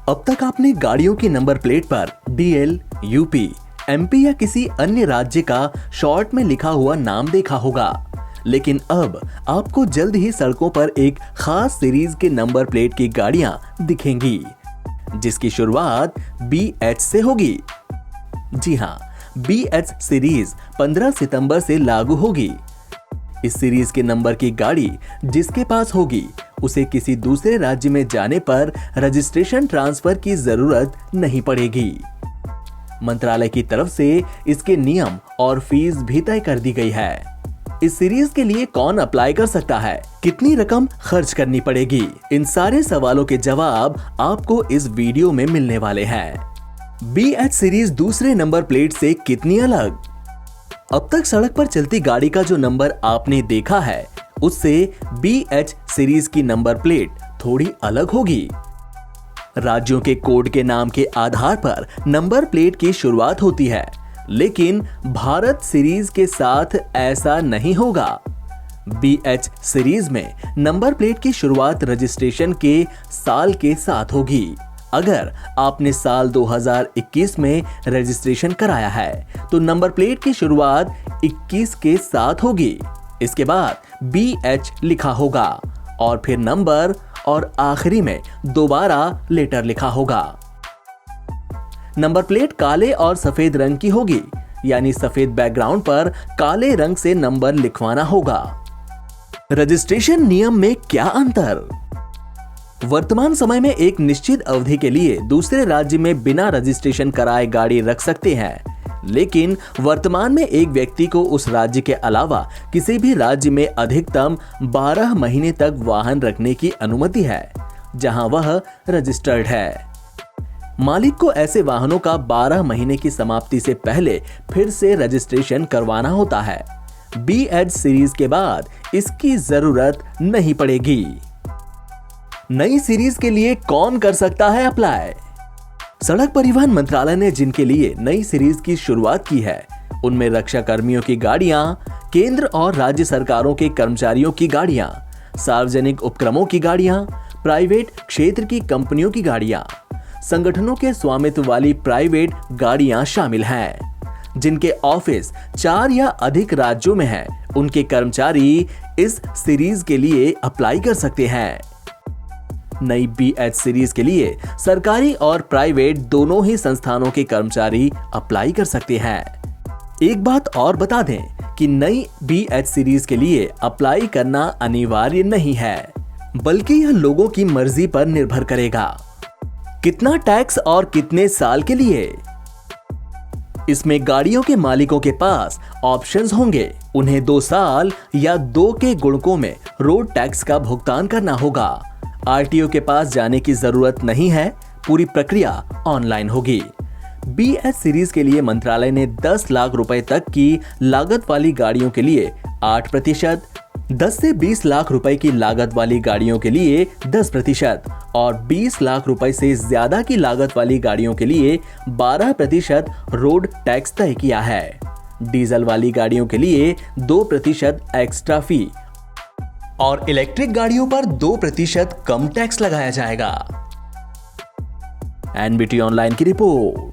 अब तक आपने गाड़ियों की नंबर प्लेट पर डीएल, यूपी, एमपी या किसी अन्य राज्य का शॉर्ट में लिखा हुआ नाम देखा होगा, लेकिन अब आपको जल्द ही सड़कों पर एक खास सीरीज के नंबर प्लेट की गाड़ियां दिखेंगी, जिसकी शुरुआत BH से होगी। जी हां, BH सीरीज 15 सितंबर से लागू होगी। इस सीरीज के नंबर की गाड़ी जिसके पास होगी, उसे किसी दूसरे राज्य में जाने पर रजिस्ट्रेशन ट्रांसफर की जरूरत नहीं पड़ेगी। मंत्रालय की तरफ से इसके नियम और फीस भी तय कर दी गई है। इस सीरीज के लिए कौन अप्लाई कर सकता है, कितनी रकम खर्च करनी पड़ेगी, इन सारे सवालों के जवाब आपको इस वीडियो में मिलने वाले हैं। BH सीरीज दूसरे नंबर प्लेट से कितनी अलग? अब तक सड़क पर चलती गाड़ी का जो नंबर आपने देखा है, उससे BH सीरीज की नंबर प्लेट थोड़ी अलग होगी। राज्यों के कोड के नाम के आधार पर नंबर प्लेट की शुरुआत होती है, लेकिन भारत सीरीज के साथ ऐसा नहीं होगा। BH सीरीज में नंबर प्लेट की शुरुआत रजिस्ट्रेशन के साल के साथ होगी। अगर आपने साल 2021 में रजिस्ट्रेशन कराया है, तो नंबर प्लेट की शुरुआत 21 के साथ होगी। इसके बाद BH लिखा होगा और फिर नंबर और आखिरी में दोबारा लेटर लिखा होगा। नंबर प्लेट काले और सफेद रंग की होगी, यानी सफेद बैकग्राउंड पर काले रंग से नंबर लिखवाना होगा। रजिस्ट्रेशन नियम में क्या अंतर? वर्तमान समय में एक निश्चित अवधि के लिए दूसरे राज्य में बिना रजिस्ट्रेशन कराए गाड़ी रख सकते हैं, लेकिन वर्तमान में एक व्यक्ति को उस राज्य के अलावा किसी भी राज्य में अधिकतम 12 महीने तक वाहन रखने की अनुमति है, जहां वह रजिस्टर्ड है। मालिक को ऐसे वाहनों का 12 महीने की समाप्ति से पहले फिर से रजिस्ट्रेशन करवाना होता है। BH सीरीज के बाद इसकी जरूरत नहीं पड़ेगी। नई सीरीज के लिए कौन कर सकता है अप्लाई? सड़क परिवहन मंत्रालय ने जिनके लिए नई सीरीज की शुरुआत की है, उनमें रक्षा कर्मियों की गाड़ियां, केंद्र और राज्य सरकारों के कर्मचारियों की गाड़ियां, सार्वजनिक उपक्रमों की गाड़ियां, प्राइवेट क्षेत्र की कंपनियों की गाड़ियां, संगठनों के स्वामित्व वाली प्राइवेट गाड़ियां शामिल हैं। जिनके ऑफिस 4 या अधिक राज्यों में हैं, उनके कर्मचारी इस सीरीज के लिए अप्लाई कर सकते हैं। नई BH सीरीज के लिए सरकारी और प्राइवेट दोनों ही संस्थानों के कर्मचारी अप्लाई कर सकते हैं। एक बात और बता दें कि नई BH सीरीज के लिए अप्लाई करना अनिवार्य नहीं है, बल्कि यह लोगों की मर्जी पर निर्भर करेगा। कितना टैक्स और कितने साल के लिए? इसमें गाड़ियों के मालिकों के पास ऑप्शंस होंगे। उन्हें 2 साल या 2 के गुणकों में रोड टैक्स का भुगतान करना होगा। RTO के पास जाने की जरूरत नहीं है, पूरी प्रक्रिया ऑनलाइन होगी। BH सीरीज के लिए मंत्रालय ने 10 लाख रुपए तक की लागत वाली गाड़ियों के लिए 8%, 10 से 20 लाख रुपए की लागत वाली गाड़ियों के लिए 10% और 20 लाख रुपए से ज्यादा की लागत वाली गाड़ियों के लिए 12% रोड टैक्स तय किया है। डीजल वाली गाड़ियों के लिए 2% एक्स्ट्रा फी और इलेक्ट्रिक गाड़ियों पर 2% कम टैक्स लगाया जाएगा। NBT ऑनलाइन की रिपोर्ट।